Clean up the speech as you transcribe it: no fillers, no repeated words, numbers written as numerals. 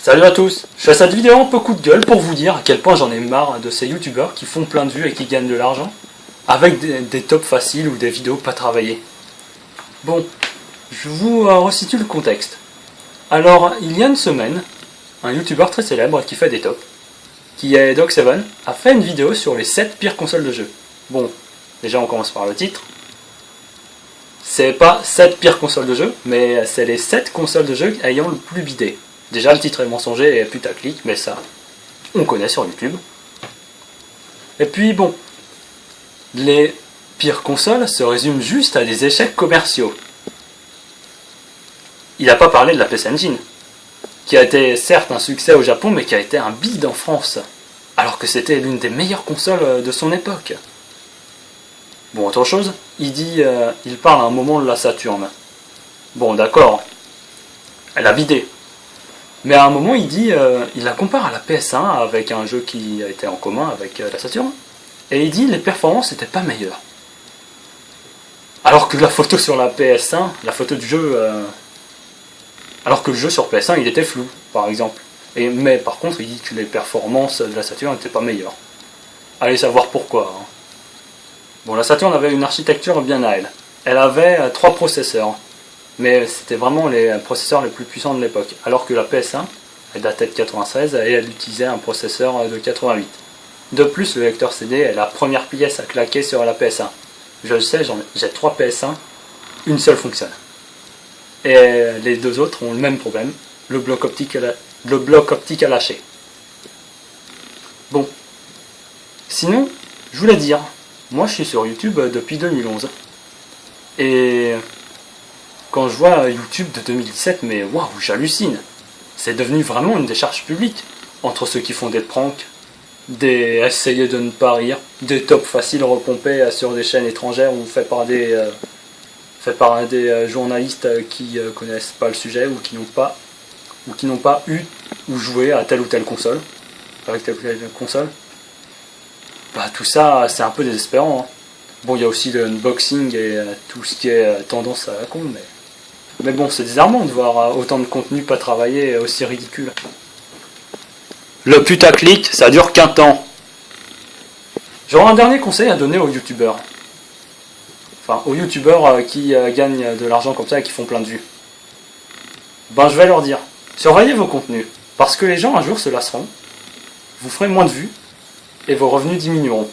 Salut à tous, je fais cette vidéo un peu coup de gueule pour vous dire à quel point j'en ai marre de ces youtubeurs qui font plein de vues et qui gagnent de l'argent avec des tops faciles ou des vidéos pas travaillées. Bon, je vous resitue le contexte. Alors, il y a une semaine, un youtubeur très célèbre qui fait des tops, qui est Dog7, a fait une vidéo sur les 7 pires consoles de jeu. Bon, déjà on commence par le titre. C'est pas 7 pires consoles de jeu, mais c'est les 7 consoles de jeu ayant le plus bidé. Déjà, le titre est mensonger et putaclic, mais ça, on connaît sur YouTube. Et puis bon, les pires consoles se résument juste à des échecs commerciaux. Il n'a pas parlé de la PC Engine, qui a été certes un succès au Japon, mais qui a été un bide en France, alors que c'était l'une des meilleures consoles de son époque. Bon, autre chose, il parle à un moment de la Saturn. Bon, d'accord, elle a bidé. Mais à un moment, il la compare à la PS1 avec un jeu qui a été en commun avec la Saturn. Et il dit les performances n'étaient pas meilleures. Alors que la photo sur la PS1, la photo du jeu... alors que le jeu sur PS1, il était flou, par exemple. Mais par contre, il dit que les performances de la Saturn n'étaient pas meilleures. Allez savoir pourquoi. Hein. Bon, la Saturn avait une architecture bien à elle. Elle avait 3 processeurs. Mais c'était vraiment les processeurs les plus puissants de l'époque. Alors que la PS1, elle datait de 96 et elle utilisait un processeur de 88. De plus, le lecteur CD est la première pièce à claquer sur la PS1. Je le sais, j'ai 3 PS1, une seule fonctionne. Et les deux autres ont le même problème, le bloc optique a lâché. Bon. Sinon, je voulais dire, moi je suis sur YouTube depuis 2011. Et... quand je vois YouTube de 2017, mais waouh, j'hallucine. C'est devenu vraiment une décharge publique. Entre ceux qui font des pranks, des essayer de ne pas rire, des tops faciles repompés sur des chaînes étrangères ou faits par des journalistes qui connaissent pas le sujet ou qui n'ont pas eu ou joué à telle ou telle console, avec telle ou telle console. Bah tout ça, c'est un peu désespérant. Hein. Bon, il y a aussi le unboxing et tout ce qui est tendance à la con, mais bon, c'est désarmant de voir autant de contenu pas travaillé et aussi ridicule. Le putaclic, ça dure qu'un temps. J'aurais un dernier conseil à donner aux youtubeurs. Enfin, aux youtubeurs qui gagnent de l'argent comme ça et qui font plein de vues. Ben, je vais leur dire, surveillez vos contenus, parce que les gens un jour se lasseront, vous ferez moins de vues, et vos revenus diminueront.